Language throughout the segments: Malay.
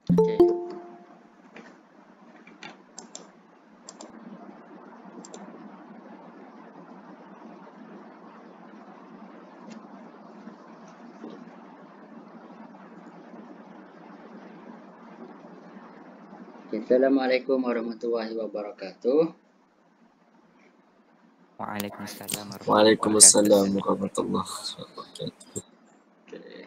Okay. Assalamualaikum warahmatullahi wabarakatuh. Waalaikumsalam warahmatullahi Waalaikumsalam wabarakatuh. warahmatullahi wabarakatuh. Okay.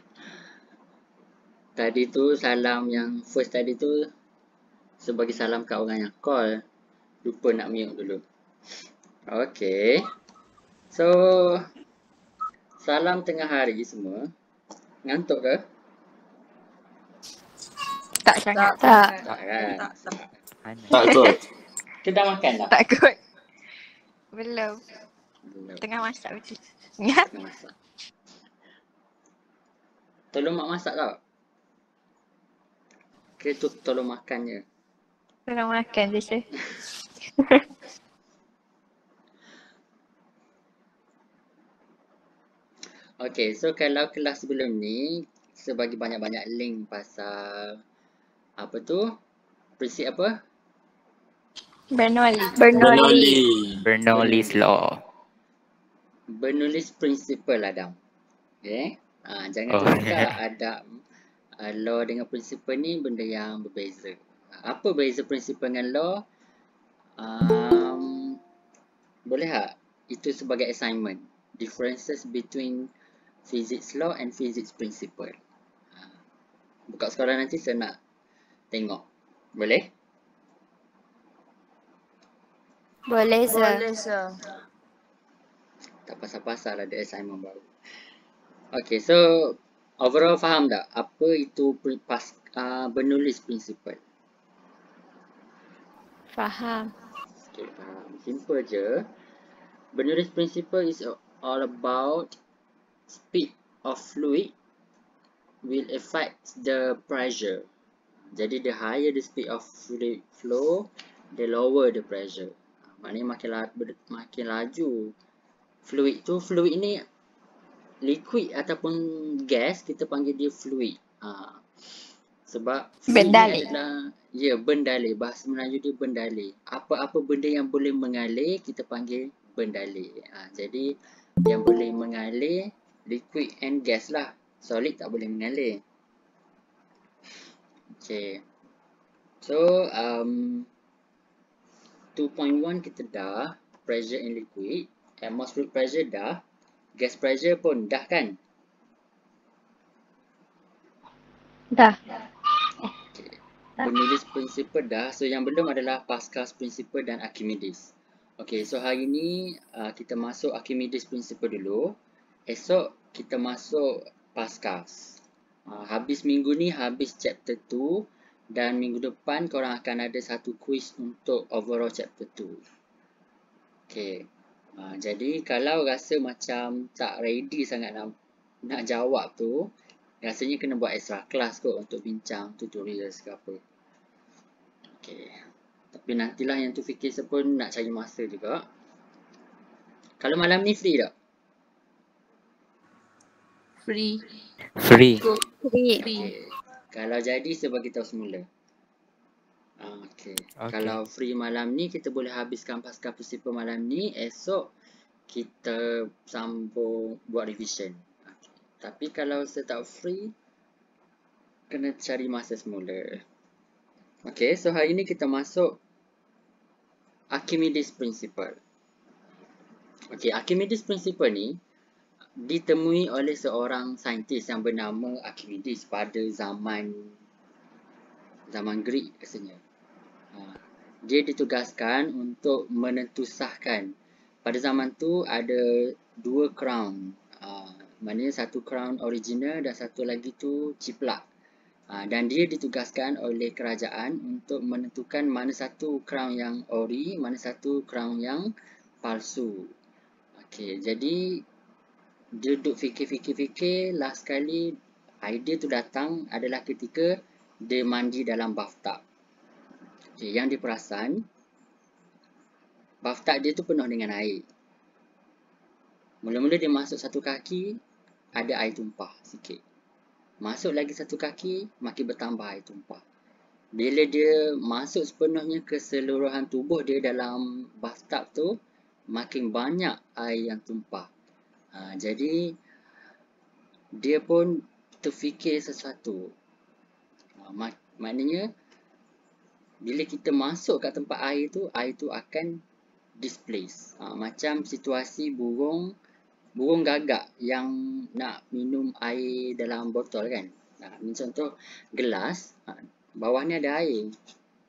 Tadi tu salam yang first tadi tu sebagai salam kat orang yang call. Lupa nak mute dulu. Okay. So, salam tengah hari semua. Ngantuk ke? Tak sangat. Tak kan? Tak kot. Kita dah makan dah? Tak kot. Belum. Belum. Tengah masak betul. Tengah masak. Tolong mak masak tau. Kira tu tolong makan je. Tolong makan je saya. Okay, so kalau kelas sebelum ni kita bagi banyak-banyak link pasal apa tu? Prinsip apa? Bernoulli. Bernoulli's Law. Bernulis prinsipal Adam. Okay? Jangan Oh, tertukar adab law dengan prinsipal ni benda yang berbeza. Apa beza prinsipal dengan law? Boleh tak? Itu sebagai assignment. Differences between physics law and physics principle. Buka sekolah nanti saya nak tengok. Boleh? Boleh sir. Tak pasal-pasal ada assignment baru. Okay, so overall faham tak apa itu bernulis principle? Faham. Okay, faham. Simple je. Bernulis principle is all about speed of fluid will affect the pressure. Jadi the higher the speed of fluid flow, the lower the pressure. Maknanya makin laju fluid tu, fluid ni liquid ataupun gas, kita panggil dia fluid. Sebab fluid ni adalah bendalur. Bahasa Melayu dia bendalur. Apa-apa benda yang boleh mengalir kita panggil bendalur. Jadi yang boleh mengalir liquid and gas lah. Solid tak boleh mengalir. Okay. So 2.1 kita dah, pressure in liquid, atmospheric pressure dah, gas pressure pun dah kan? Dah. Okay. Bernulis prinsipal dah, so yang belum adalah Pascal's principle dan Archimedes. Okay, so hari ni kita masuk Archimedes principle dulu, esok kita masuk Pascal's. Habis minggu ni habis chapter 2 dan minggu depan korang akan ada satu quiz untuk overall chapter 2. Okay. Jadi kalau rasa macam tak ready sangat nak jawab tu, rasanya kena buat extra class kot untuk bincang tutorials ke apa. Okay. Tapi nantilah yang tu fikir pun nak cari masa juga. Kalau malam ni free tak? Free. Okay. Kalau jadi saya bagi tahu semula. Okay. Kalau free malam ni kita boleh habiskan Pascal principle malam ni, esok kita sambung buat revision. Okay. Tapi kalau saya tak free, kena cari masa semula. Okay, so hari ni kita masuk Archimedes principle. Okay, Archimedes principle ni ditemui oleh seorang saintis yang bernama Archimedes pada zaman Greek rasanya. Dia ditugaskan untuk menentusahkan. Pada zaman tu ada dua crown. Maknanya satu crown original dan satu lagi tu ciplak. Dan dia ditugaskan oleh kerajaan untuk menentukan mana satu crown yang ori, mana satu crown yang palsu. Okay, jadi dia duduk fikir-fikir, last kali idea tu datang adalah ketika dia mandi dalam bathtub. Okay, yang dia perasan, bathtub dia tu penuh dengan air. Mula-mula dia masuk satu kaki, ada air tumpah sikit. Masuk lagi satu kaki, makin bertambah air tumpah. bila dia masuk sepenuhnya keseluruhan tubuh dia dalam bathtub tu, makin banyak air yang tumpah. Jadi dia pun terfikir sesuatu. Maknanya bila kita masuk kat tempat air tu akan displace. Macam situasi burung gagak yang nak minum air dalam botol kan. Ini contoh gelas, bawah ni ada air.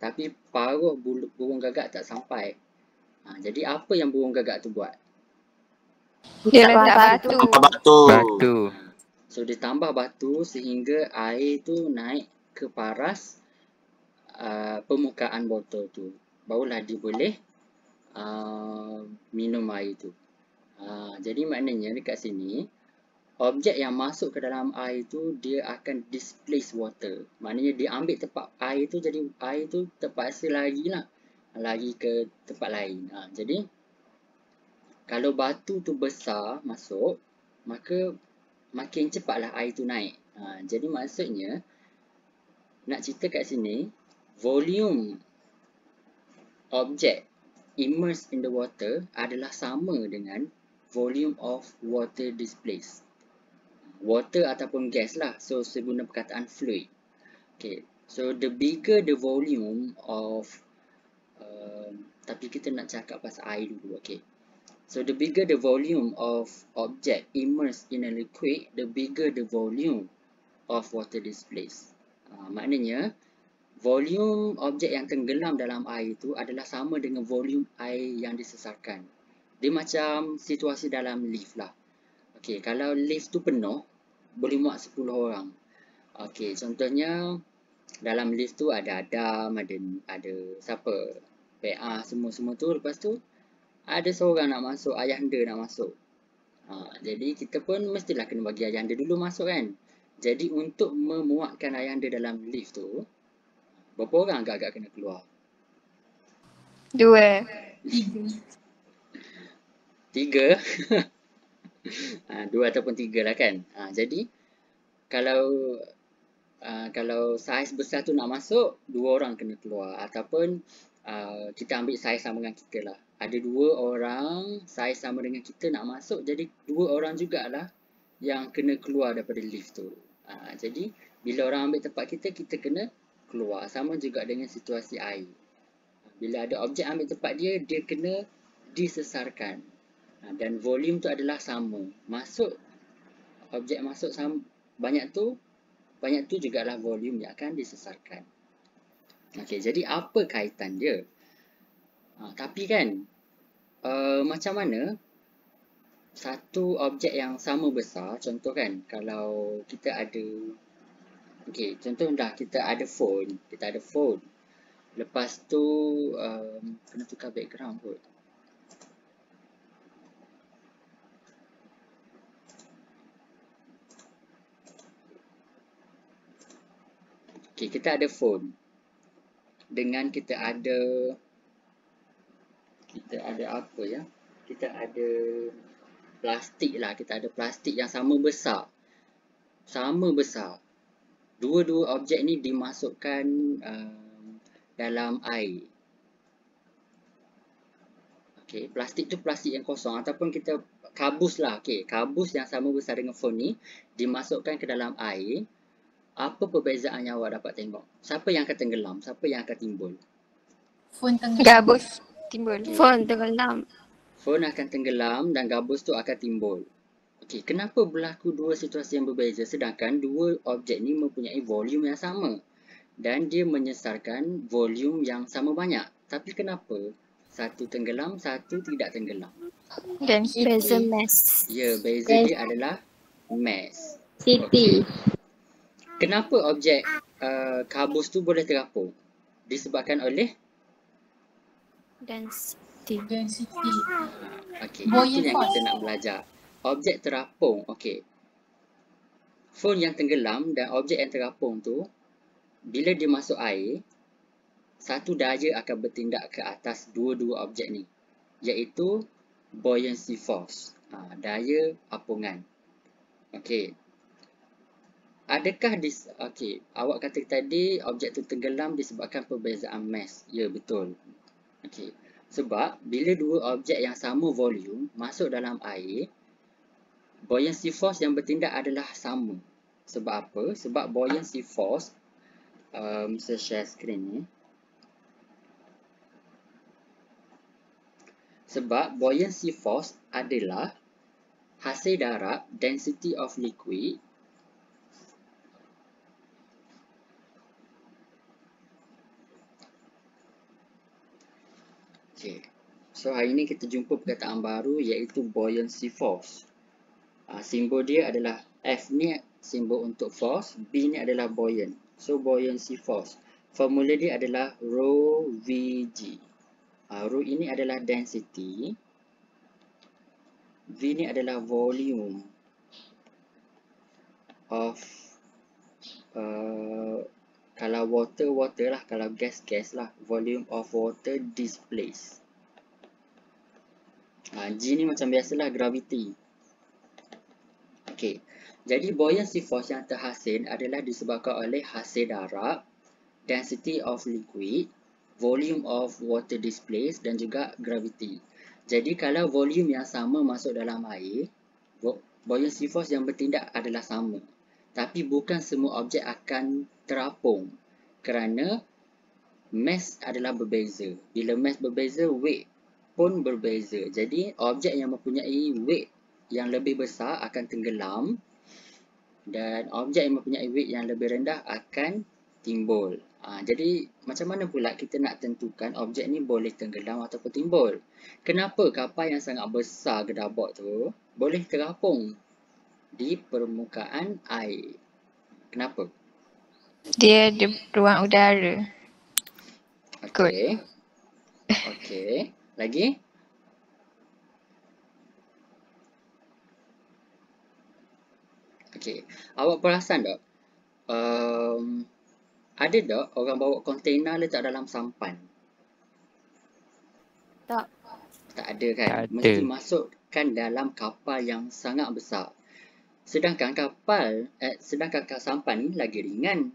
Tapi paruh burung gagak tak sampai. Jadi apa yang burung gagak tu buat? Dia letak batu. Batu. So dia tambah batu sehingga air tu naik ke paras permukaan botol tu. Barulah dia boleh minum air tu. Jadi maknanya dekat sini, objek yang masuk ke dalam air tu dia akan displace water. Maknanya dia ambil tempat air tu, jadi air tu terpaksa lari ke tempat lain. Jadi kalau batu tu besar masuk, maka makin cepatlah air tu naik. Jadi maksudnya nak cerita kat sini, volume objek immersed in the water adalah sama dengan volume of water displaced. Water ataupun gas lah. So, saya guna perkataan fluid. Okay. So, the bigger the volume of tapi kita nak cakap pasal air dulu. Okay. So, the bigger the volume of object immersed in a liquid, the bigger the volume of water displaced. Maknanya, volume objek yang tenggelam dalam air itu adalah sama dengan volume air yang disesarkan. Dia macam situasi dalam lift lah. Okay, kalau lift tu penuh, boleh muat 10 orang. Okay, contohnya dalam lift tu ada Adam, ada siapa? PA semua tu. Lepas tu ada seorang nak masuk, ayahanda nak masuk. Jadi kita pun mestilah kena bagi ayahanda dulu masuk kan. Jadi untuk memuatkan ayahanda dalam lift tu, berapa orang agak-agak kena keluar? 2. 3. 2 ataupun 3 lah kan. Jadi kalau saiz besar tu nak masuk, 2 orang kena keluar. Ataupun kita ambil saiz sama dengan kita lah. Ada 2 orang saiz sama dengan kita nak masuk, jadi 2 orang jugalah yang kena keluar daripada lift tu. Jadi bila orang ambil tempat kita, kita kena keluar. Sama juga dengan situasi air. Bila ada objek ambil tempat dia, dia kena disesarkan. Dan volume tu adalah sama. Objek masuk sama, banyak tu jugalah volume yang akan disesarkan. Okey, jadi apa kaitan dia? Tapi kan, macam mana satu objek yang sama besar, contoh kan, kalau kita ada, okey, contoh kita ada phone. Lepas tu, kena tukar background kot. Okay, kita ada phone. Dengan kita ada apa ya? Kita ada plastik lah. Kita ada plastik yang sama besar. Dua-dua objek ni dimasukkan dalam air. Okay, plastik tu plastik yang kosong ataupun kita kabus lah. Okay, kabus yang sama besar dengan phone ni dimasukkan ke dalam air. Apa perbezaan yang awak dapat tengok? Siapa yang akan tenggelam? Siapa yang akan timbul? Phone tenggelam. Gabus timbul. Okay. Phone tenggelam. Phone akan tenggelam dan gabus tu akan timbul. Okey, kenapa berlaku dua situasi yang berbeza sedangkan dua objek ni mempunyai volume yang sama dan dia menyesarkan volume yang sama banyak? Tapi kenapa satu tenggelam, satu tidak tenggelam? Beza mass. Ya, beza dia adalah mass. City. Kenapa objek kabus tu boleh terapung? Disebabkan oleh Density. okey, itu yang kita nak belajar. Objek terapung, okey. Phone yang tenggelam dan objek yang terapung tu, bila dia masuk air, satu daya akan bertindak ke atas dua-dua objek ni, iaitu buoyancy force, daya apungan. Okey. adakah awak kata tadi objek tu tenggelam disebabkan perbezaan mass. Ya, betul. Okey. Sebab bila dua objek yang sama volume masuk dalam air, buoyancy force yang bertindak adalah sama. Sebab apa? Sebab buoyancy force, saya share screen ni. Sebab buoyancy force adalah hasil darab density of liquid So hari ni kita jumpa perkataan baru iaitu buoyancy force. Simbol dia adalah F ni simbol untuk force, B ni adalah buoyant. So buoyancy force. Formula dia adalah rho Vg. Rho ini adalah density, V ni adalah volume of kalau water lah, kalau gas lah, volume of water displaced. G ni macam biasalah gravity. Okey. Jadi buoyancy force yang terhasil adalah disebabkan oleh hasil darab, density of liquid, volume of water displaced dan juga gravity. Jadi kalau volume yang sama masuk dalam air, buoyancy force yang bertindak adalah sama. Tapi bukan semua objek akan terapung kerana mass adalah berbeza. Bila mass berbeza, weight pun berbeza. Jadi objek yang mempunyai weight yang lebih besar akan tenggelam dan objek yang mempunyai weight yang lebih rendah akan timbul. Jadi macam mana pula kita nak tentukan objek ni boleh tenggelam ataupun timbul? Kenapa kapal yang sangat besar gedabuk tu boleh terapung di permukaan air? Kenapa? Dia ada ruang udara. Okey. Okey. Lagi? Okey. Awak perasan tak? Ada tak orang bawa kontainer letak dalam sampan? Tak. Tak ada kan? Tak ada. Mesti masukkan dalam kapal yang sangat besar. Sedangkan sampan ni lagi ringan,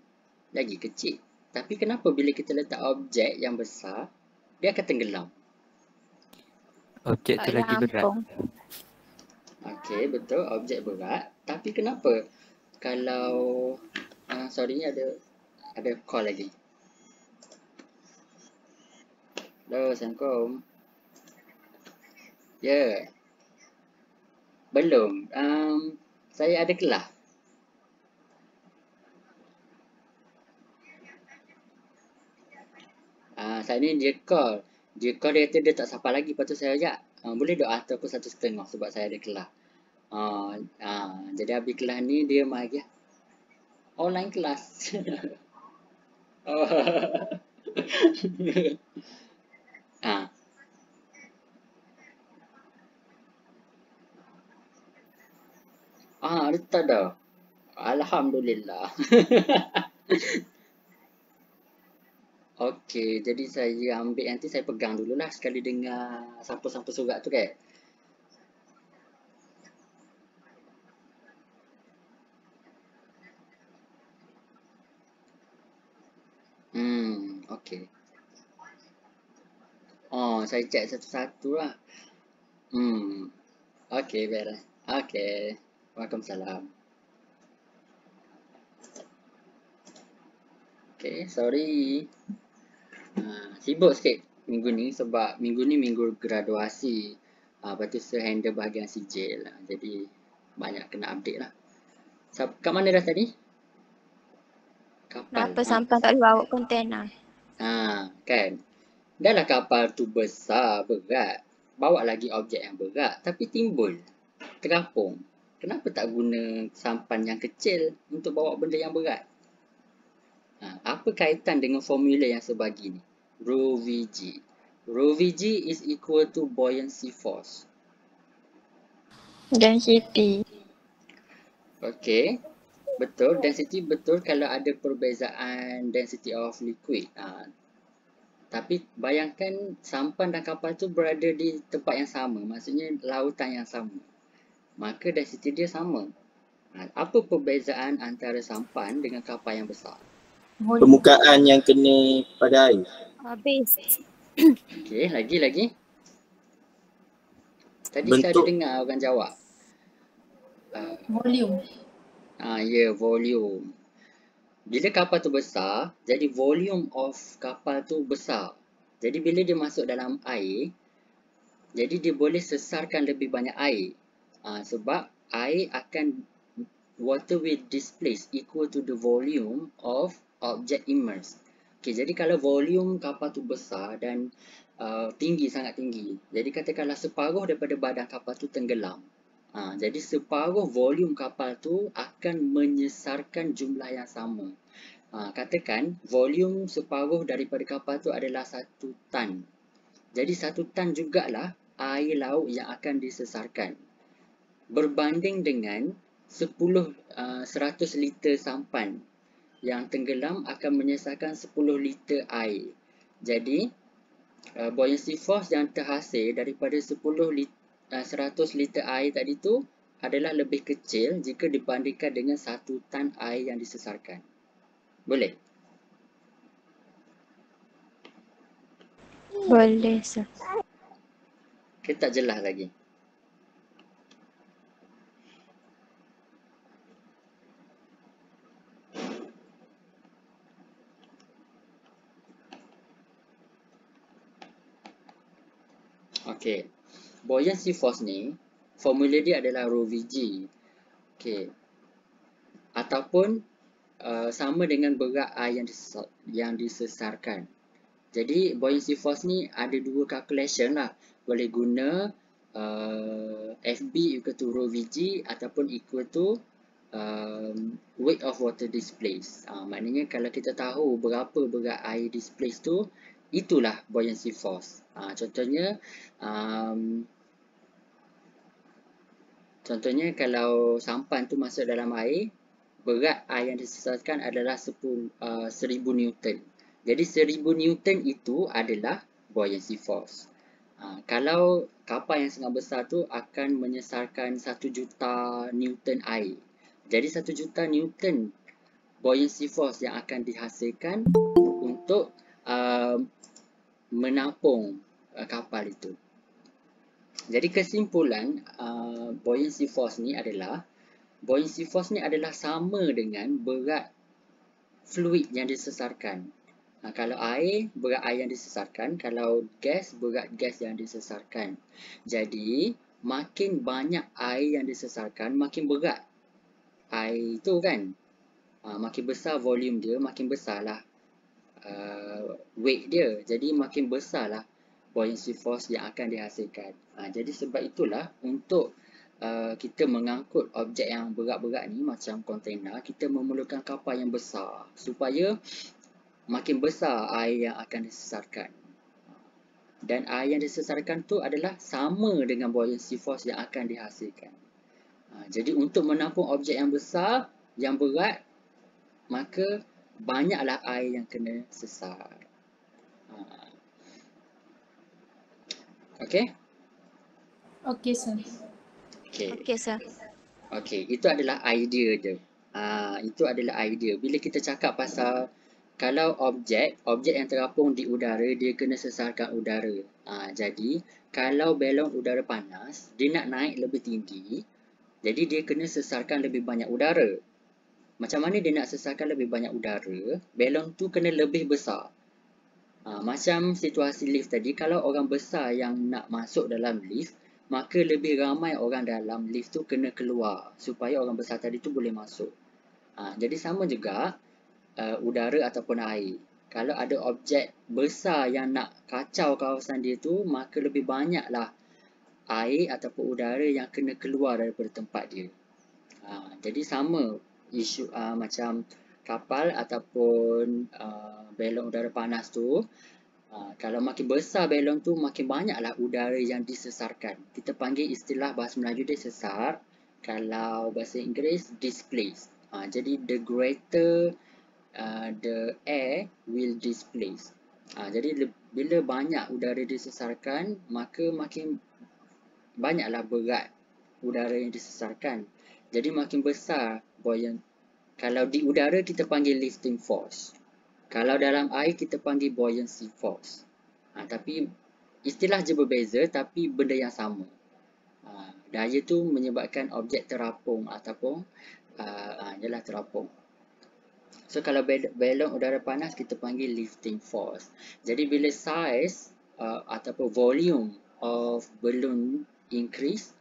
lagi kecil. Tapi kenapa bila kita letak objek yang besar, dia akan tenggelam? Objek tu lagi berat. Okey, betul, objek berat. Tapi kenapa kalau sorry ni ada call lagi. Hello, Assalamualaikum. Ya. Belum. Saya ada kelas. Saya ni dia call. Dia kata dia tak sampai lagi. Lepas tu saya ajak. Boleh tak hantar pukul 1:30 sebab saya ada kelas. Jadi habis kelas ni dia mari online kelas. Letak dah. Alhamdulillah. Okey, jadi saya ambil nanti saya pegang dululah sekali dengar sampul-sampul surat tu kan. Okey. Saya cek satu-satu lah. Okey, baiklah. Okey. Waalaikumsalam. Okey, sorry. Sibuk sikit minggu ni sebab minggu ni minggu graduasi. Lepas tu saya handle bahagian sijil lah. Jadi banyak kena update lah. Kat mana dah tadi? Kapal. Kenapa sampai tak boleh bawa kontainer? Kan. Dah lah kapal tu besar, berat. Bawa lagi objek yang berat. Tapi timbul. Terapung. Kenapa tak guna sampan yang kecil untuk bawa benda yang berat? Apa kaitan dengan formula yang sebagi ni? Rho Vg. Rho Vg is equal to buoyancy force. Density. Okey. Betul. Density betul kalau ada perbezaan density of liquid. Tapi bayangkan sampan dan kapal tu berada di tempat yang sama. Maksudnya lautan yang sama. Maka density dia sama. Apa perbezaan antara sampan dengan kapal yang besar? Permukaan yang kena pada air. Habis. Okey, lagi. Tadi saya ada Bentuk. dengar orang jawab. Volume. Ya, volume. Bila kapal tu besar, jadi volume of kapal tu besar. Jadi bila dia masuk dalam air, jadi dia boleh sesarkan lebih banyak air. Sebab air akan, water will displace equal to the volume of object immersed. Okay, jadi kalau volume kapal tu besar dan tinggi, sangat tinggi. Jadi katakanlah separuh daripada badan kapal tu tenggelam. Jadi separuh volume kapal tu akan menyesarkan jumlah yang sama. Katakan volume separuh daripada kapal tu adalah 1 tan. Jadi 1 tan jugalah air laut yang akan disesarkan. Berbanding dengan 100 liter sampan yang tenggelam akan menyesarkan 10 liter air. Jadi buoyancy force yang terhasil daripada 100 liter air tadi tu adalah lebih kecil jika dibandingkan dengan 1 tan air yang disesarkan. Boleh? Boleh, sir. Kita tak jelas lagi. Okey. Buoyancy force ni, formula dia adalah rho Vg. Okey. Ataupun sama dengan berat air yang disesarkan. Jadi buoyancy force ni ada 2 calculation lah. Boleh guna FB equal to rho Vg ataupun equal to weight of water displaced. Maknanya kalau kita tahu berapa berat air displaced tu, itulah buoyancy force. Contohnya kalau sampan tu masuk dalam air, berat air yang disesarkan adalah 1000 Newton. Jadi 1000 Newton itu adalah buoyancy force. Kalau kapal yang sangat besar tu akan menyesarkan 1 juta Newton air. Jadi 1 juta Newton buoyancy force yang akan dihasilkan untuk menampung kapal itu. Jadi kesimpulan buoyancy force ni adalah sama dengan berat fluid yang disesarkan. Kalau air, berat air yang disesarkan. Kalau gas, berat gas yang disesarkan. Jadi makin banyak air yang disesarkan, makin berat air itu kan. Makin besar volume dia, makin besarlah weight dia. Jadi makin besarlah buoyancy force yang akan dihasilkan. Jadi sebab itulah untuk kita mengangkut objek yang berat-berat ni macam kontainer, kita memerlukan kapal yang besar supaya makin besar air yang akan disesarkan. Dan air yang disesarkan tu adalah sama dengan buoyancy force yang akan dihasilkan. Jadi untuk menampung objek yang besar, yang berat, maka banyaklah air yang kena sesar. Okey? Okey, sir. Okey, sir. Okey, itu adalah idea je. Itu adalah idea. Bila kita cakap pasal kalau objek yang terapung di udara, dia kena sesarkan udara. Jadi, kalau balon udara panas, dia nak naik lebih tinggi, jadi dia kena sesarkan lebih banyak udara. Macam mana dia nak sesarkan lebih banyak udara? Balon tu kena lebih besar. Macam situasi lift tadi, kalau orang besar yang nak masuk dalam lift, maka lebih ramai orang dalam lift tu kena keluar supaya orang besar tadi tu boleh masuk. Jadi sama juga udara ataupun air. Kalau ada objek besar yang nak kacau kawasan dia tu, maka lebih banyaklah air ataupun udara yang kena keluar daripada tempat dia. Jadi sama isu macam kapal ataupun balon udara panas tu, kalau makin besar balon tu, makin banyaklah udara yang disesarkan. Kita panggil istilah bahasa Melayu dia sesar. Kalau bahasa Inggeris, displace. Jadi the greater the air will displace. Jadi bila banyak udara disesarkan, maka makin banyaklah berat udara yang disesarkan. Jadi makin besar buoyant. Kalau di udara kita panggil lifting force. Kalau dalam air kita panggil buoyancy force. Tapi istilah je berbeza tapi benda yang sama. Daya tu menyebabkan objek terapung ataupun ialah terapung. So kalau balon udara panas kita panggil lifting force. Jadi bila size ataupun volume of balloon increase,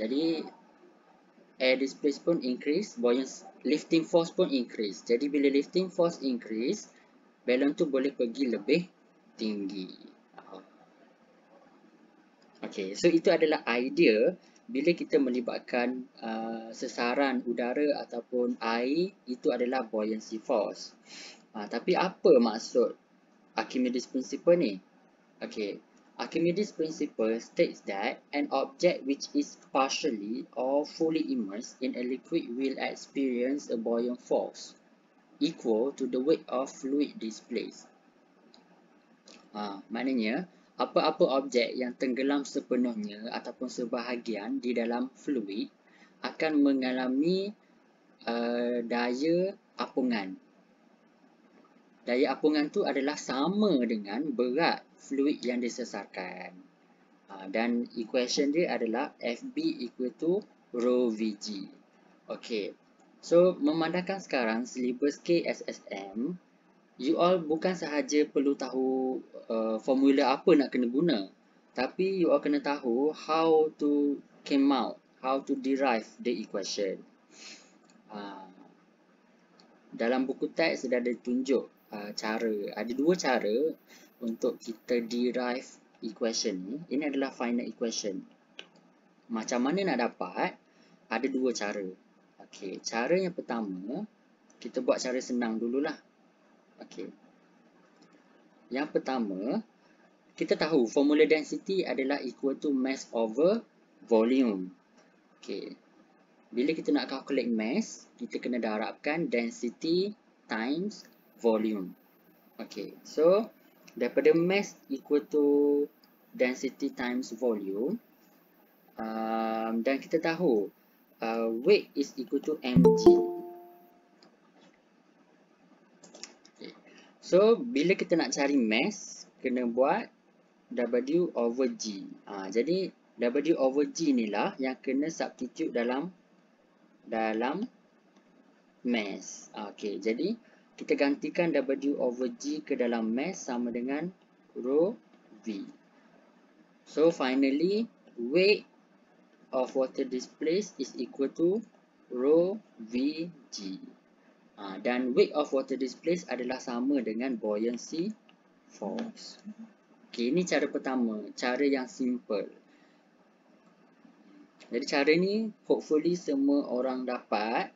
jadi air displace pun increase, buoyancy lifting force pun increase. Jadi bila lifting force increase, balon tu boleh pergi lebih tinggi. Okay, so itu adalah idea bila kita melibatkan sesaran udara ataupun air, itu adalah buoyancy force. Tapi apa maksud Archimedes principle ni? Okay, Archimedes principle states that an object which is partially or fully immersed in a liquid will experience a buoyant force equal to the weight of fluid displaced. Maknanya, apa-apa objek yang tenggelam sepenuhnya ataupun sebahagian di dalam fluid akan mengalami daya apungan. Daya apungan tu adalah sama dengan berat fluid yang disesarkan. Dan equation dia adalah FB equal to rho Vg. Okay. So, memandangkan sekarang silibus KSSM, you all bukan sahaja perlu tahu formula apa nak kena guna, tapi you all kena tahu how to came out, how to derive the equation. Dalam buku teks sudah ada tunjuk cara. Ada dua cara untuk kita derive equation ni. Ini adalah final equation. Macam mana nak dapat? Ada dua cara. Okay, cara yang pertama, kita buat cara senang dululah. Okay. Yang pertama, kita tahu formula density adalah equal to mass over volume. Okay. Bila kita nak calculate mass, kita kena darabkan density times volume. Okay. So, daripada mass equal to density times volume, dan kita tahu weight is equal to mg. So, bila kita nak cari mass, kena buat W over G. Jadi, W over G ni lah yang kena substitute dalam mass. Okay, jadi kita gantikan W over G ke dalam mass sama dengan rho V. So, finally, weight of water displaced is equal to rho Vg. Dan weight of water displaced adalah sama dengan buoyancy force. Okay, ini cara pertama, cara yang simple. Jadi cara ni hopefully semua orang dapat.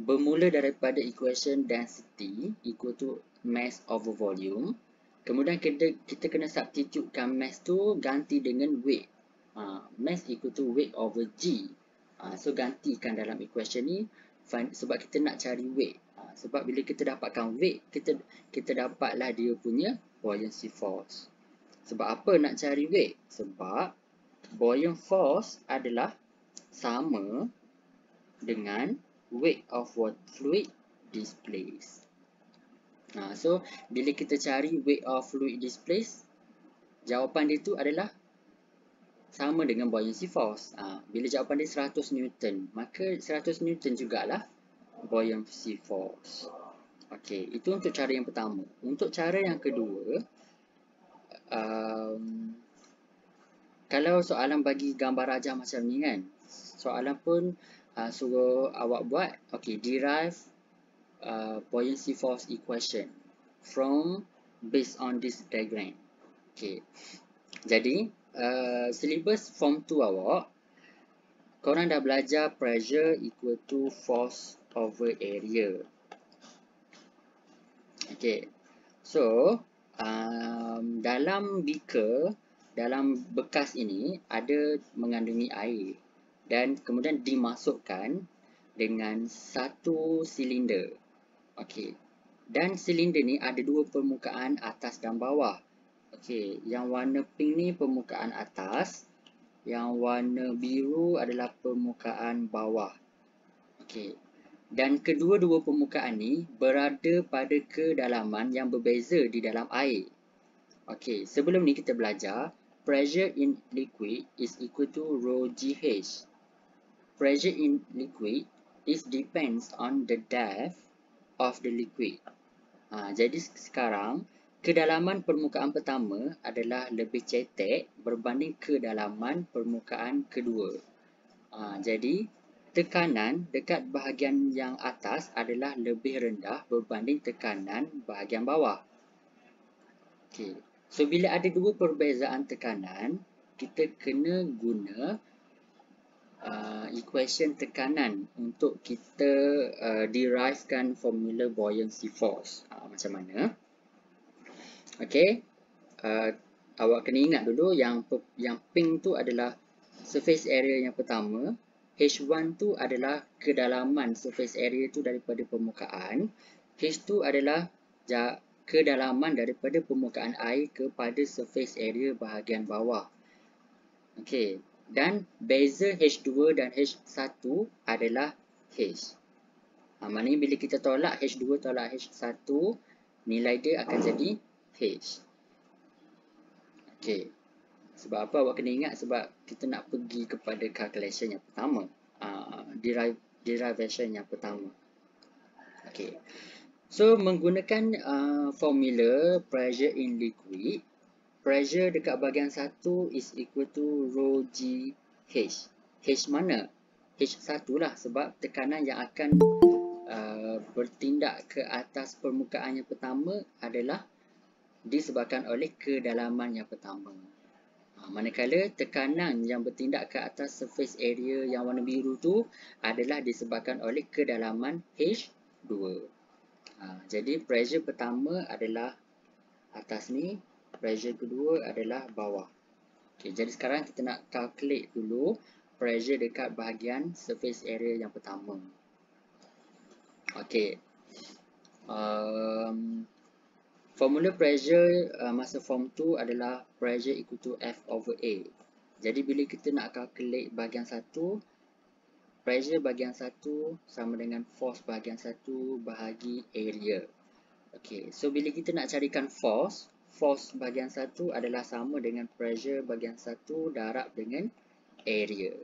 Bermula daripada equation density equal to mass over volume. Kemudian kita kena substitutekan mass tu ganti dengan weight. Mass equal to weight over G. So gantikan dalam equation ni sebab kita nak cari weight. Sebab bila kita dapatkan weight, kita dapatlah dia punya buoyancy force. Sebab apa nak cari weight? Sebab buoyant force adalah sama dengan weight of fluid displaced. So, bila kita cari weight of fluid displaced, jawapan dia tu adalah sama dengan buoyancy force. Bila jawapan dia 100 Newton, maka 100 Newton jugalah buoyancy force. Okay, itu untuk cara yang pertama. Untuk cara yang kedua, kalau soalan bagi gambar rajah macam ni kan, soalan pun suruh awak buat, okay, derive buoyancy force equation based on this diagram. Okay, jadi syllabus form 2 awak, korang dah belajar pressure equal to force over area. Okay, so dalam beaker, dalam bekas ini ada mengandungi air dan kemudian dimasukkan dengan satu silinder. Okey. Dan silinder ni ada dua permukaan, atas dan bawah. Okey, yang warna pink ni permukaan atas, Yang warna biru adalah permukaan bawah. Okey. Dan kedua-dua permukaan ni berada pada kedalaman yang berbeza di dalam air. Okey, sebelum ni kita belajar pressure in liquid is equal to rho GH. Pressure in liquid is depends on the depth of the liquid. Jadi sekarang kedalaman permukaan pertama adalah lebih cetek berbanding kedalaman permukaan kedua. Jadi tekanan dekat bahagian yang atas adalah lebih rendah berbanding tekanan bahagian bawah. Okey. So bila ada dua perbezaan tekanan, kita kena guna equation tekanan untuk kita derivekan formula buoyancy force. Macam mana? Okey. Awak kena ingat dulu yang pink tu adalah surface area yang pertama. H1 tu adalah kedalaman surface area tu daripada permukaan. H2 adalah kedalaman daripada permukaan air kepada surface area bahagian bawah. Okey. Dan beza H2 dan H1 adalah H. Maknanya bila kita tolak H2 tolak H1, nilai dia akan jadi H. Okey. Sebab apa awak kena ingat? Sebab kita nak pergi kepada calculation yang pertama. Derivation yang pertama. Okey. So, menggunakan formula pressure in liquid, pressure dekat bahagian 1 is equal to rho GH. H mana? H1 lah, sebab tekanan yang akan bertindak ke atas permukaan yang pertama adalah disebabkan oleh kedalaman yang pertama. Manakala tekanan yang bertindak ke atas surface area yang warna biru tu adalah disebabkan oleh kedalaman H2. Jadi pressure pertama adalah atas ni, pressure kedua adalah bawah. Okay, jadi sekarang kita nak calculate dulu pressure dekat bahagian surface area yang pertama. Okay. Formula pressure masa form 2 adalah pressure equal to F over A. Jadi bila kita nak calculate bahagian 1, pressure bahagian 1 sama dengan force bahagian 1 bahagi area. Okay, so bila kita nak carikan force bahagian 1 adalah sama dengan pressure bahagian 1 darab dengan area.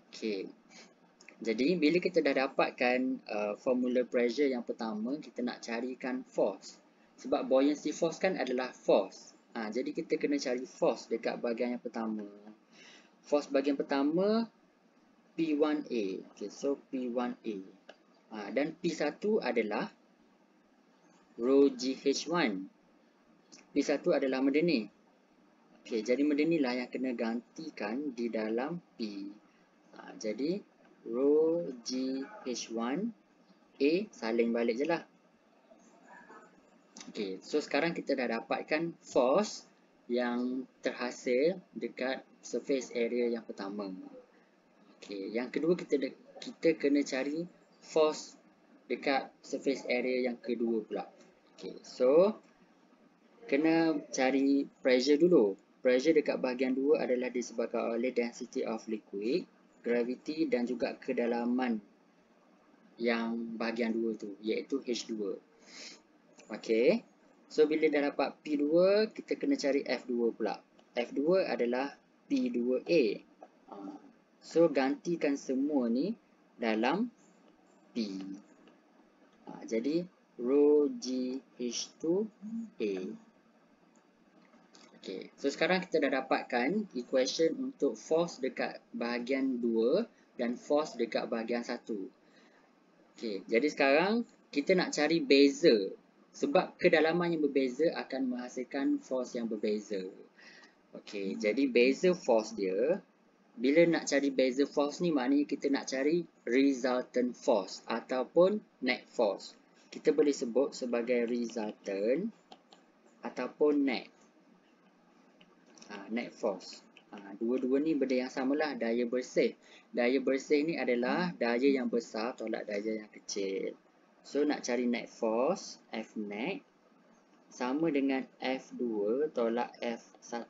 Okay. Jadi bila kita dah dapatkan formula pressure yang pertama, kita nak carikan force. Sebab buoyancy force kan adalah force. Jadi kita kena cari force dekat bahagian yang pertama. Force bahagian pertama P1A. Okay, so P1A. Dan P1 adalah rho GH1. P1 adalah benda ni. Okay, jadi benda ni lah yang kena gantikan di dalam P. Jadi rho GH1 A salin balik je lah. Okay, so sekarang kita dah dapatkan force yang terhasil dekat surface area yang pertama. Okay, yang kedua kita kena cari force dekat surface area yang kedua pula. Okay, so kena cari pressure dulu. Pressure dekat bahagian 2 adalah disebabkan oleh density of liquid, gravity dan juga kedalaman yang bahagian 2 tu, iaitu H2. Okay, so bila dah dapat P2, kita kena cari F2 pula. F2 adalah P2A. So gantikan semua ni dalam P. Jadi rho GH2A. Okay, so sekarang kita dah dapatkan equation untuk force dekat bahagian 2 dan force dekat bahagian 1. Okay, jadi sekarang kita nak cari beza. Sebab kedalaman yang berbeza akan menghasilkan force yang berbeza. Okay, jadi beza force dia, bila nak cari beza force ni maknanya kita nak cari resultant force ataupun net force. Kita boleh sebut sebagai resultant ataupun net. Net force. Dua-dua ni benda yang samalah, daya bersih. Daya bersih ni adalah daya yang besar tolak daya yang kecil. So nak cari net force, F net sama dengan F2 tolak F1.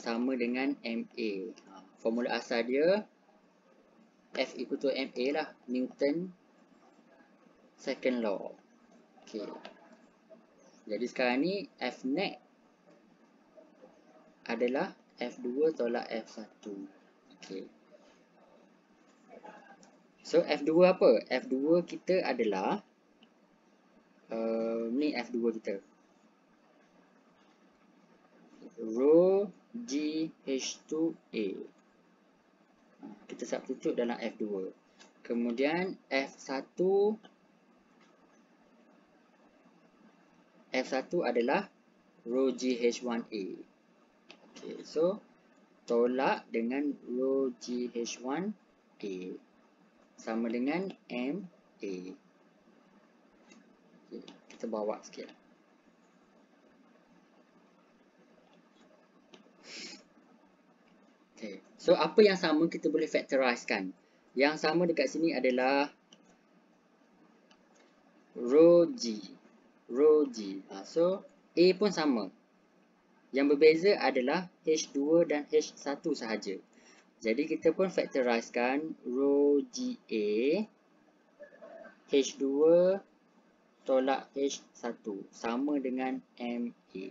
sama dengan MA. Formula asal dia F equal to MA lah, Newton second law. Okay. Jadi sekarang ni F net adalah F2 tolak F1. Okay. So F2 apa? F2 kita adalah ni F2 kita. Rho GH2A. Kita substitute dalam F2. Kemudian F1 adalah Rho GH1A. Okay, so tolak dengan Rho GH1A sama dengan MA. Okay, kita bawa sikit. Okay, so apa yang sama kita boleh factorizekan? Yang sama dekat sini adalah Rho G. So A pun sama. Yang berbeza adalah H2 dan H1 sahaja. Jadi kita pun factorizekan Rho GA H2 tolak H1 sama dengan MA.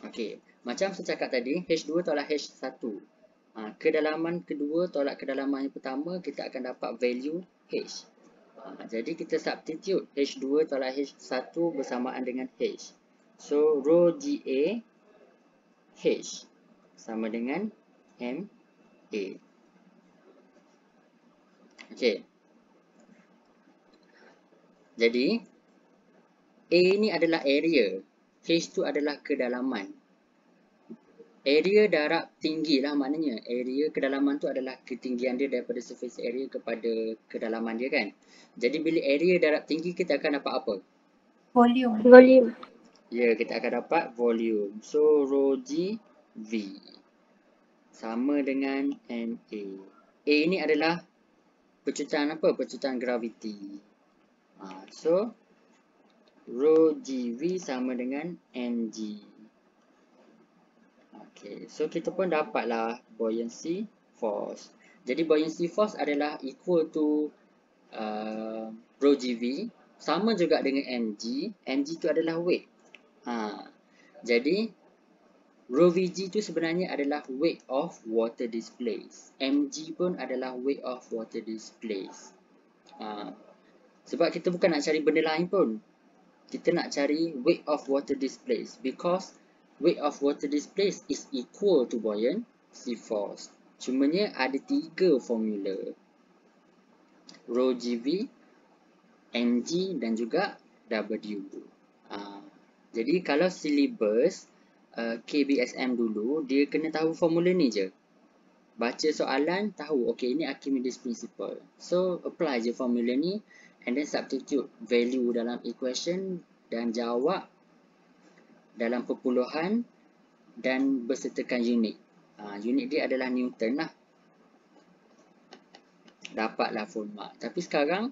Okey, macam saya cakap tadi, H2 tolak H1. Kedalaman kedua tolak kedalaman yang pertama, kita akan dapat value H. Jadi kita substitute H2 tolak H1 bersamaan dengan H. So, Rho GA H sama dengan MA. Okey. Jadi, A ni adalah area. H2 adalah kedalaman. Area darab tinggi lah maknanya. Area kedalaman tu adalah ketinggian dia daripada surface area kepada kedalaman dia kan. Jadi bila area darab tinggi kita akan dapat apa? Volume. Ya, kita akan dapat volume. So, Rho G V sama dengan MA. A ini adalah pecutan apa? Pecutan graviti. So, Rho GV sama dengan mg. Okay, so kita pun dapatlah buoyancy force. Jadi buoyancy force adalah equal to Rho GV sama juga dengan mg. Mg tu adalah weight. Jadi Rho Vg tu sebenarnya adalah weight of water displaced. Mg pun adalah weight of water displaced. Sebab kita bukan nak cari benda lain pun. Kita nak cari weight of water displaced. Because weight of water displaced is equal to buoyancy force. Cumanya ada 3 formula. Rho GV, mg dan juga W. Jadi kalau syllabus KBSM dulu, dia kena tahu formula ni je. Baca soalan, tahu, okay, ini Archimedes Principle. So, apply je formula ni and then substitute value dalam equation dan jawab dalam perpuluhan dan bersertakan unit. Unit dia adalah Newton lah. Dapatlah full mark. Tapi sekarang,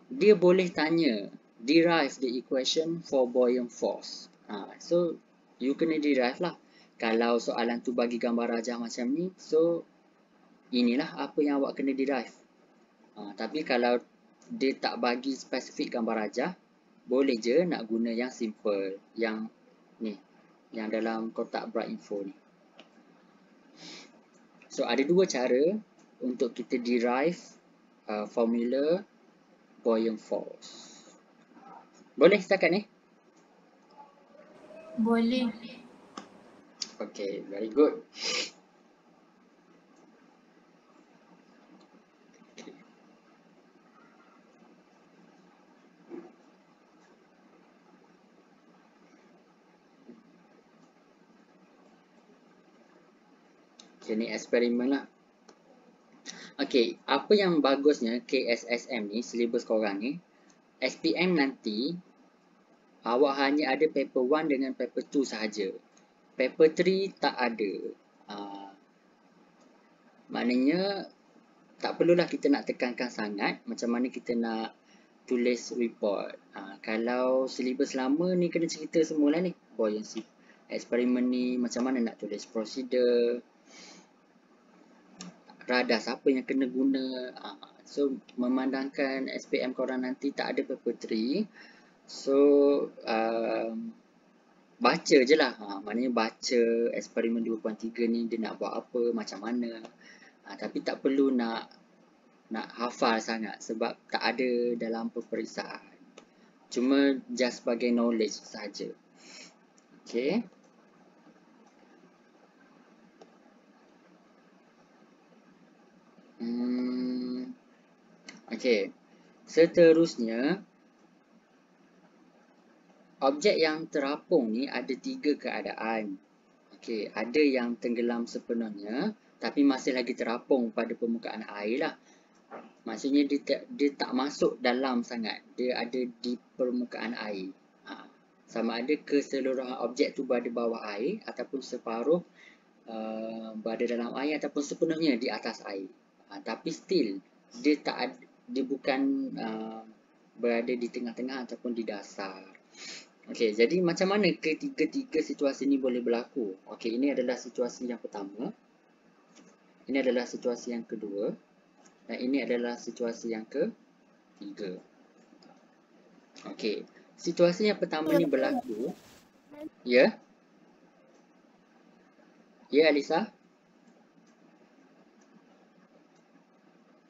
dia boleh tanya, derive the equation for buoyant force. So, you kena derive lah. Kalau soalan tu bagi gambar rajah macam ni, so inilah apa yang awak kena derive. Tapi kalau dia tak bagi spesifik gambar rajah, boleh je nak guna yang simple. Yang ni, yang dalam kotak bright info ni. So, ada 2 cara untuk kita derive formula buoyant force. Boleh setakat ni? Boleh. Okay, very good. Okay, ni eksperimen lah. Okay, apa yang bagusnya KSSM ni, syllabus korang ni, SPM nanti, awak hanya ada paper 1 dengan paper 2 sahaja. Paper 3 tak ada. Maknanya, tak perlulah kita nak tekankan sangat macam mana kita nak tulis report. Kalau syllabus lama ni kena cerita semualah ni. Buoyancy eksperimen ni macam mana nak tulis prosedur, radar siapa yang kena guna. So memandangkan SPM korang nanti tak ada paper 3, so baca je lah. Maknanya baca eksperimen 2.3 ni dia nak buat apa, macam mana. Tapi tak perlu nak hafal sangat sebab tak ada dalam peperiksaan. Cuma just sebagai knowledge saja. Okay. Okay. Seterusnya, objek yang terapung ni ada 3 keadaan. Okay. Ada yang tenggelam sepenuhnya tapi masih lagi terapung pada permukaan air lah. Maksudnya dia tak masuk dalam sangat. Dia ada di permukaan air. Sama ada keseluruhan objek tu berada bawah air ataupun separuh berada dalam air ataupun sepenuhnya di atas air. Tapi still dia bukan berada di tengah-tengah ataupun di dasar. Okey, jadi macam mana ketiga-tiga situasi ni boleh berlaku? Okey, ini adalah situasi yang pertama. Ini adalah situasi yang kedua. Dan ini adalah situasi yang ketiga. Okey, situasi yang pertama ni berlaku. Ya? Ya, Alisa?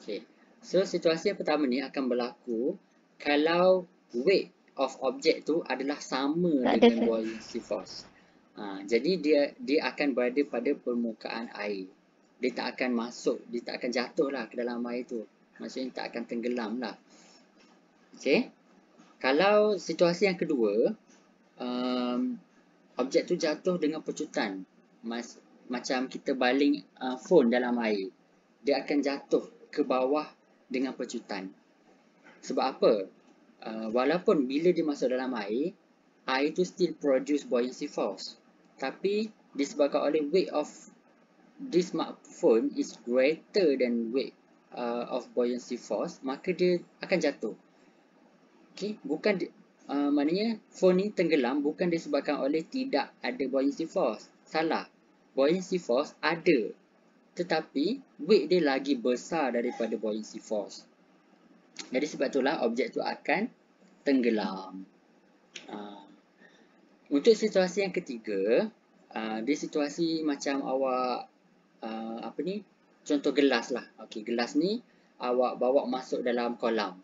Okey. So, situasi yang pertama ni akan berlaku kalau weight of object tu adalah sama dengan buoyancy force. Jadi dia akan berada pada permukaan air. Dia tak akan masuk, dia tak akan jatuh lah ke dalam air tu. Maksudnya tak akan tenggelam lah. Okey. Kalau situasi yang kedua, objek tu jatuh dengan pecutan. Macam kita baling phone dalam air. Dia akan jatuh ke bawah dengan pecutan. Sebab apa? Walaupun bila dia masuk dalam air tu still produce buoyancy force. Tapi disebabkan oleh weight of this smartphone is greater than weight of buoyancy force, maka dia akan jatuh. Okay? Bukan maknanya phone ni tenggelam bukan disebabkan oleh tidak ada buoyancy force. Salah. Buoyancy force ada. Tetapi weight dia lagi besar daripada buoyancy force. Jadi sebab itulah objek tu akan tenggelam. Untuk situasi yang ketiga, dia situasi macam awak contoh gelas lah. Okey, gelas ni awak bawa masuk dalam kolam.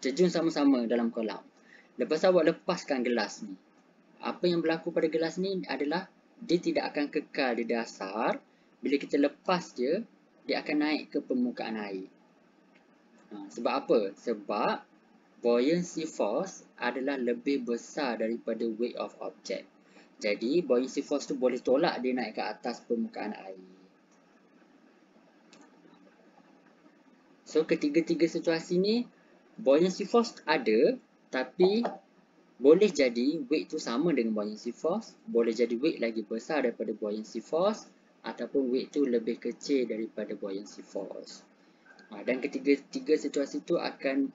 Terjun sama-sama dalam kolam. Lepas awak lepaskan gelas ni. Apa yang berlaku pada gelas ni adalah dia tidak akan kekal di dasar. Bila kita lepas dia akan naik ke permukaan air. Sebab apa? Sebab buoyancy force adalah lebih besar daripada weight of object. Jadi buoyancy force tu boleh tolak dia naik ke atas permukaan air. So ketiga-tiga situasi ni buoyancy force ada, tapi boleh jadi weight tu sama dengan buoyancy force, boleh jadi weight lagi besar daripada buoyancy force, ataupun weight tu lebih kecil daripada buoyancy force. Dan ketiga-tiga situasi tu akan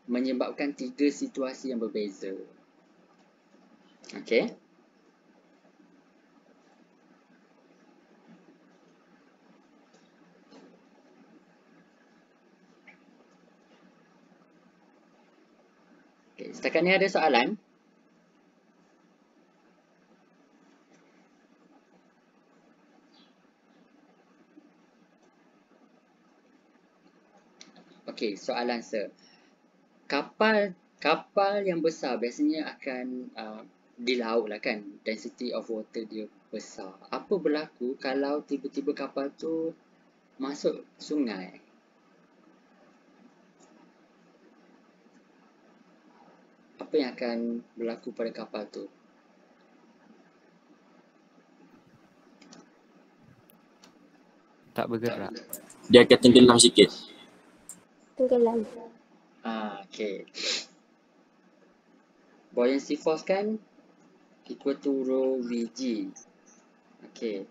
menyebabkan tiga situasi yang berbeza. Okey. Setakat ni ada soalan? Okey, soalan sir. Kapal yang besar biasanya akan di laut lah kan. Density of water dia besar. Apa berlaku kalau tiba-tiba kapal tu masuk sungai? Apa yang akan berlaku pada kapal tu? Tak bergerak. Dia akan tenggelam sikit. Tenggelam. Okay. Buoyancy force kan equal to rho Vg. Okay.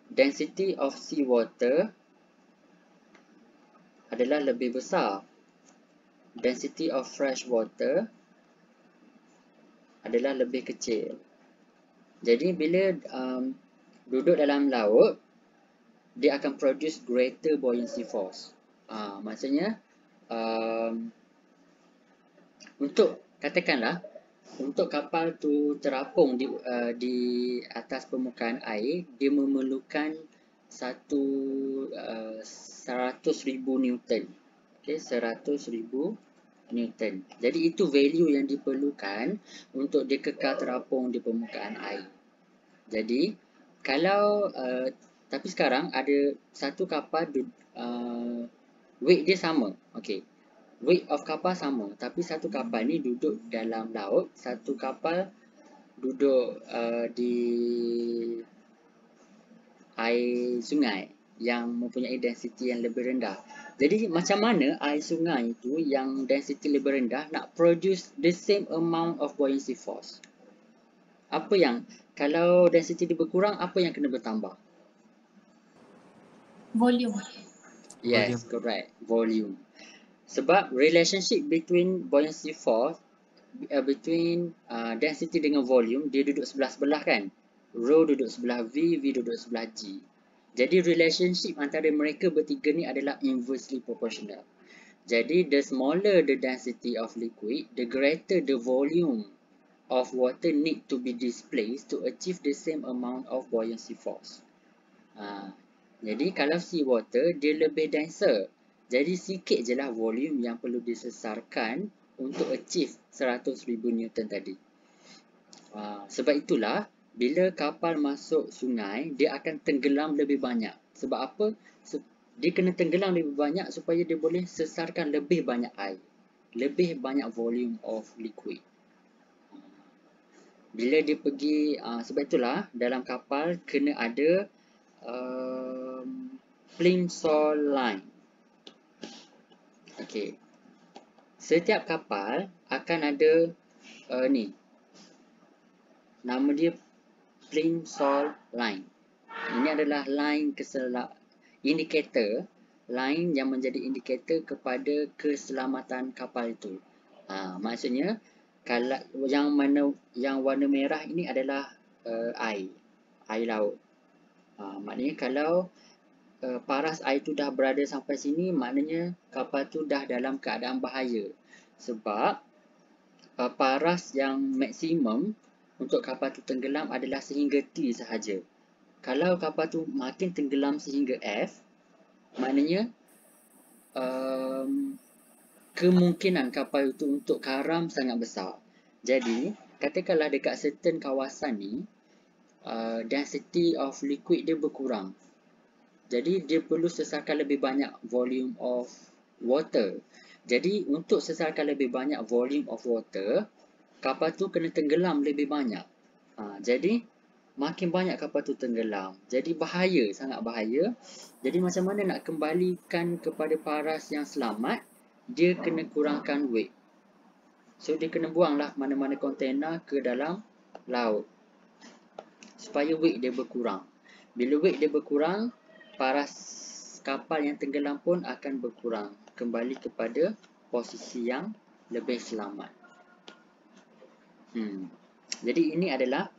Density of sea water adalah lebih besar. Density of fresh water adalah lebih kecil. Jadi bila duduk dalam laut, dia akan produce greater buoyancy force. Maksudnya untuk katakanlah untuk kapal tu terapung di atas permukaan air, dia memerlukan 100,000 Newton. Okay, 100,000 Newton. Jadi itu value yang diperlukan untuk dia kekal terapung di permukaan air. Jadi kalau tapi sekarang ada satu kapal weight dia sama. Okay. Weight of kapal sama, tapi satu kapal ni duduk dalam laut, satu kapal duduk di air sungai yang mempunyai density yang lebih rendah. Jadi macam mana air sungai itu yang density lebih rendah nak produce the same amount of buoyancy force? Apa yang, kalau density dia berkurang, apa yang kena bertambah? Volume. Yes, correct. Volume. Sebab relationship between buoyancy force, between density dengan volume, dia duduk sebelah-sebelah kan. Rho duduk sebelah V, V duduk sebelah G. Jadi relationship antara mereka bertiga ni adalah inversely proportional. Jadi the smaller the density of liquid, the greater the volume of water need to be displaced to achieve the same amount of buoyancy force. Jadi kalau sea water, dia lebih denser. Jadi sikit je lah volume yang perlu disesarkan untuk achieve 100,000 Newton tadi. Sebab itulah bila kapal masuk sungai, dia akan tenggelam lebih banyak. Sebab apa? Dia kena tenggelam lebih banyak supaya dia boleh sesarkan lebih banyak air. Lebih banyak volume of liquid. Bila dia pergi, sebab itulah dalam kapal kena ada plimsoll line. Okey. Setiap kapal akan ada ni. Nama dia plimsoll line. Ini adalah line indikator, line yang menjadi indikator kepada keselamatan kapal itu. Maksudnya kalau yang warna merah ini adalah air laut. Maknanya kalau paras air tu dah berada sampai sini, maknanya kapal tu dah dalam keadaan bahaya. Sebab paras yang maksimum untuk kapal tu tenggelam adalah sehingga T sahaja. Kalau kapal tu makin tenggelam sehingga F, maknanya kemungkinan kapal itu untuk karam sangat besar. Jadi, katakanlah dekat certain kawasan ni, density of liquid dia berkurang. Jadi dia perlu sesarkan lebih banyak volume of water. Jadi untuk sesarkan lebih banyak volume of water, kapal tu kena tenggelam lebih banyak. Jadi makin banyak kapal tu tenggelam. Jadi bahaya, sangat bahaya. Jadi macam mana nak kembalikan kepada paras yang selamat, dia kena kurangkan weight. So dia kena buanglah mana-mana kontena ke dalam laut supaya weight dia berkurang. Bila weight dia berkurang, paras kapal yang tenggelam pun akan berkurang, kembali kepada posisi yang lebih selamat. Jadi ini adalah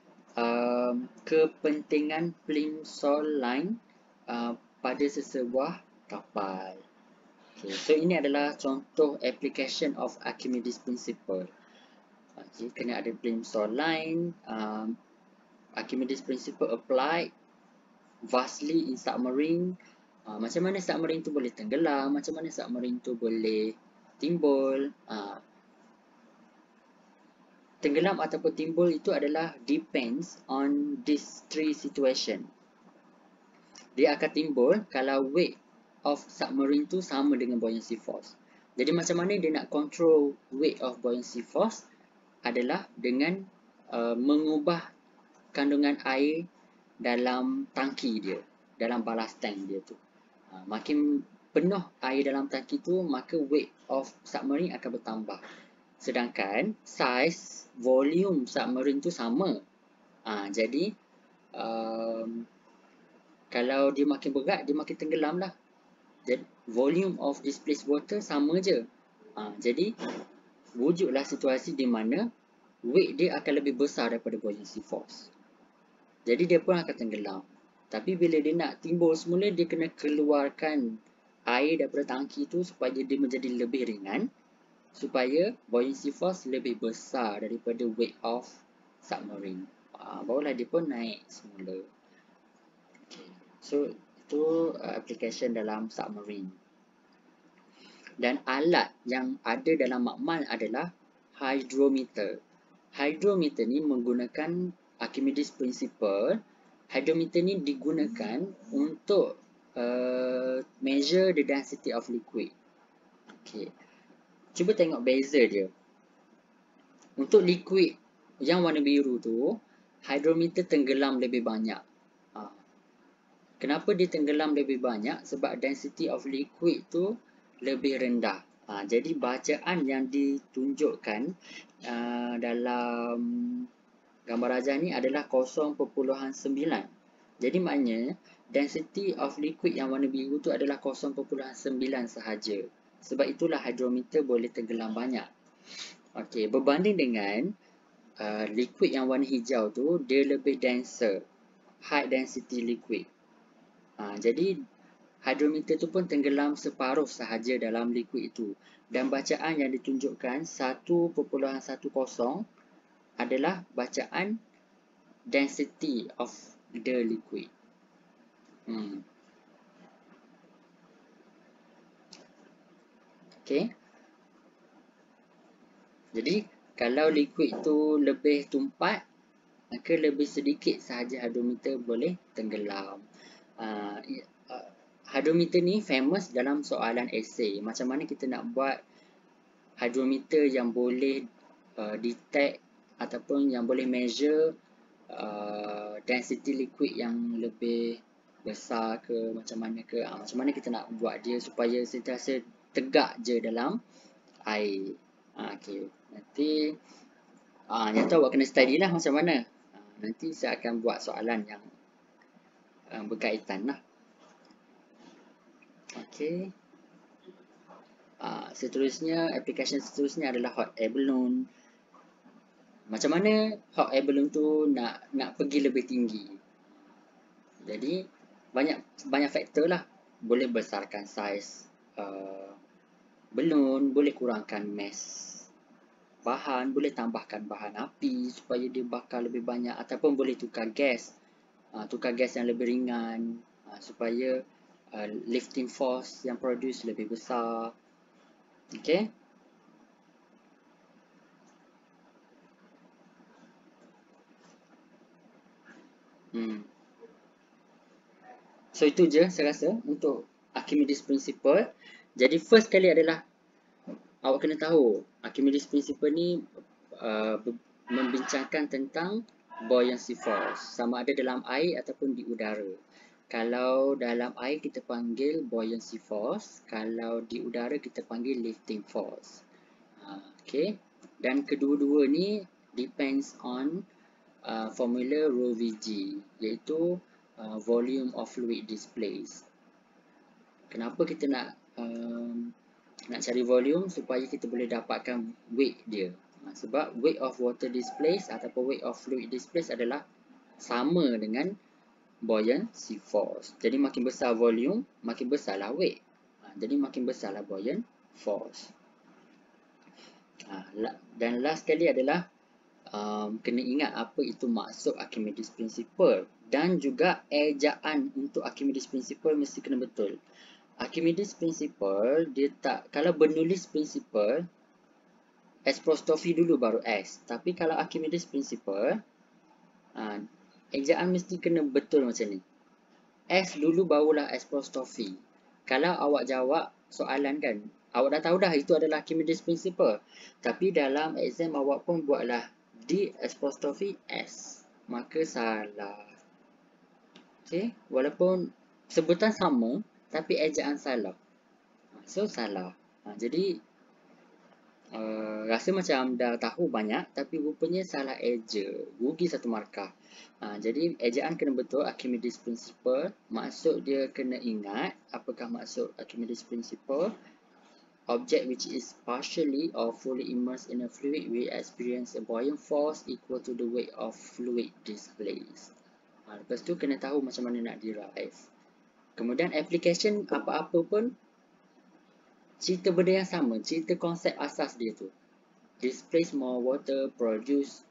kepentingan plimsoll line pada sesebuah kapal. Okay, so ini adalah contoh application of Archimedes principle. Kena ada plimsoll line. Archimedes principle applied vastly in submarine. Macam mana submarine tu boleh tenggelam, macam mana submarine tu boleh timbul. Tenggelam ataupun timbul itu adalah depends on these three situation. Dia akan timbul kalau weight of submarine tu sama dengan buoyancy force. Jadi macam mana dia nak control weight of buoyancy force adalah dengan mengubah kandungan air dalam tangki dia, dalam ballast tank dia tu. Makin penuh air dalam tangki tu, maka weight of submarine akan bertambah. Sedangkan size, volume submarine tu sama. Jadi kalau dia makin berat, dia makin tenggelam lah. Jadi volume of displaced water sama je. Jadi wujudlah situasi di mana weight dia akan lebih besar daripada buoyancy force. Jadi dia pun akan tenggelam. Tapi bila dia nak timbul semula, dia kena keluarkan air daripada tangki tu supaya dia menjadi lebih ringan, supaya buoyancy force lebih besar daripada weight of submarine. Barulah dia pun naik semula. Okay. So itu application dalam submarine. Dan alat yang ada dalam makmal adalah hydrometer. Hydrometer ni menggunakan Archimedes Principle. Hydrometer ni digunakan untuk measure the density of liquid. Okay. Cuba tengok beza dia. Untuk liquid yang warna biru tu, hydrometer tenggelam lebih banyak. Kenapa dia tenggelam lebih banyak? Sebab density of liquid tu lebih rendah. Jadi bacaan yang ditunjukkan dalam gambar rajah ni adalah 0.9. Jadi maknanya density of liquid yang warna biru tu adalah 0.9 sahaja. Sebab itulah hydrometer boleh tenggelam banyak. Okey, berbanding dengan liquid yang warna hijau tu, dia lebih denser, high density liquid. Jadi hydrometer tu pun tenggelam separuh sahaja dalam liquid itu. Dan bacaan yang ditunjukkan 1.10 adalah bacaan density of the liquid. Okay. Jadi kalau liquid tu lebih tumpat, maka lebih sedikit sahaja hydrometer boleh tenggelam. Hydrometer ni famous dalam soalan esei. Macam mana kita nak buat hydrometer yang boleh detect ataupun yang boleh measure density liquid yang lebih besar ke, macam mana ke. Macam mana kita nak buat dia supaya sentiasa tegak je dalam air. Okay. Nanti yang tu awak kena study lah macam mana. Nanti saya akan buat soalan yang berkaitan lah. Okay. Seterusnya, application seterusnya adalah hot air balloon. Macam mana hot air balloon tu nak pergi lebih tinggi. Jadi banyak faktor lah. Boleh besarkan saiz balloon, boleh kurangkan mass bahan, boleh tambahkan bahan api supaya dia bakar lebih banyak, ataupun boleh tukar gas yang lebih ringan supaya lifting force yang produce lebih besar. Okay. So itu je saya rasa untuk Archimedes Principle. Jadi first kali adalah awak kena tahu Archimedes Principle ni membincangkan tentang buoyancy force, sama ada dalam air ataupun di udara. Kalau dalam air kita panggil buoyancy force, kalau di udara kita panggil lifting force. Okay. Dan kedua-dua ni depends on formula rho Vg, iaitu volume of fluid displaced. Kenapa kita nak cari volume? Supaya kita boleh dapatkan weight dia. Sebab weight of water displaced ataupun weight of fluid displaced adalah sama dengan buoyancy force. Jadi makin besar volume, makin besarlah weight. Jadi makin besarlah buoyant force. Dan last kali adalah kena ingat apa itu maksud Archimedes Principle, dan juga ejaan untuk Archimedes Principle mesti kena betul. Archimedes Principle dia tak, kalau bernulis principle S' dulu baru S. Tapi kalau Archimedes Principle ejaan mesti kena betul macam ni. S dulu barulah S'. Kalau awak jawab soalan kan, awak dah tahu dah itu adalah Archimedes Principle. Tapi dalam exam awak pun buatlah D' S. Maka salah. Okay. Walaupun sebutan sama, tapi ejaan salah. So salah. Jadi rasa macam dah tahu banyak, tapi rupanya salah eja. Rugi satu markah. Jadi ejaan kena betul. Archimedes Principle, maksud dia kena ingat. Apakah maksud Archimedes Principle? object which is partially or fully immersed in a fluid will experience a buoyant force equal to the weight of fluid displaced. Lepas tu kena tahu macam mana nak derive. Kemudian application apa-apa pun cerita benda yang sama, cerita konsep asas dia tu. Displace more water, produce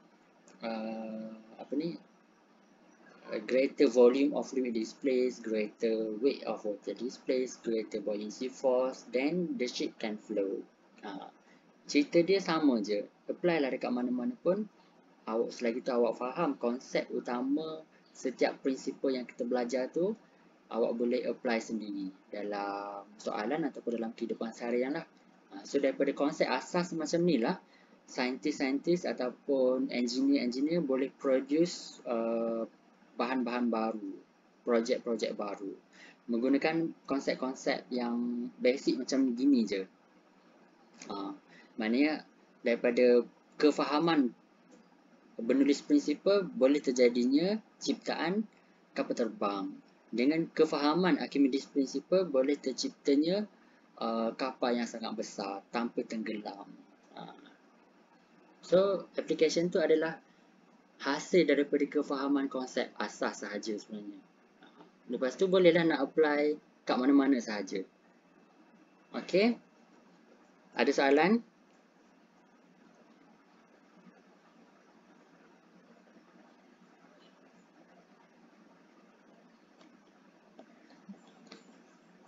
a greater volume of fluid displaced, greater weight of water displaced, greater buoyancy force, then the ship can float. Cerita dia sama je. Apply lah dekat mana-mana pun. Selagi tu awak faham konsep utama setiap prinsipal yang kita belajar tu, awak boleh apply sendiri dalam soalan ataupun dalam kehidupan seharian lah. So daripada konsep asas macam ni lah, saintis-saintis ataupun engineer-engineer boleh produce bahan-bahan baru, projek-projek baru menggunakan konsep-konsep yang basic macam gini je. Maknanya daripada kefahaman menulis prinsipal boleh terjadinya ciptaan kapal terbang. Dengan kefahaman Archimedes prinsipal boleh terciptanya kapal yang sangat besar tanpa tenggelam. So application tu adalah hasil daripada kefahaman konsep asas sahaja sebenarnya. Lepas tu bolehlah nak apply kat mana-mana sahaja. Okey? Ada soalan?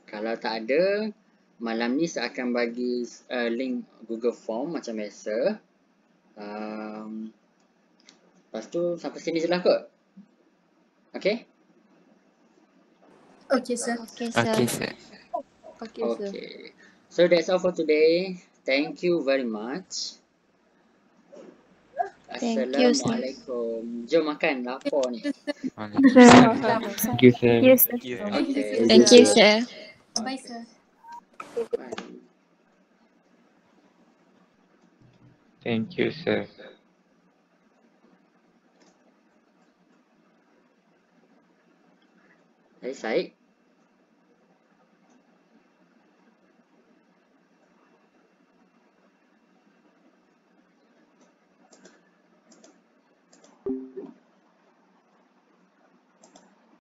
Kalau tak ada, malam ni saya akan bagi link Google Form macam biasa. Lepas tu sampai sini je lah kot. Okay? Okay, sir. Okay, sir. Okay, sir. Okay, sir. Okay. So that's all for today. Thank you very much. Thank you, sir. Assalamualaikum. Jom makan, lapar ni. Thank you, sir. Yes, sir. Okay. Thank you, sir. Bye, sir. Bye. Thank you, sir. Hey, Syed.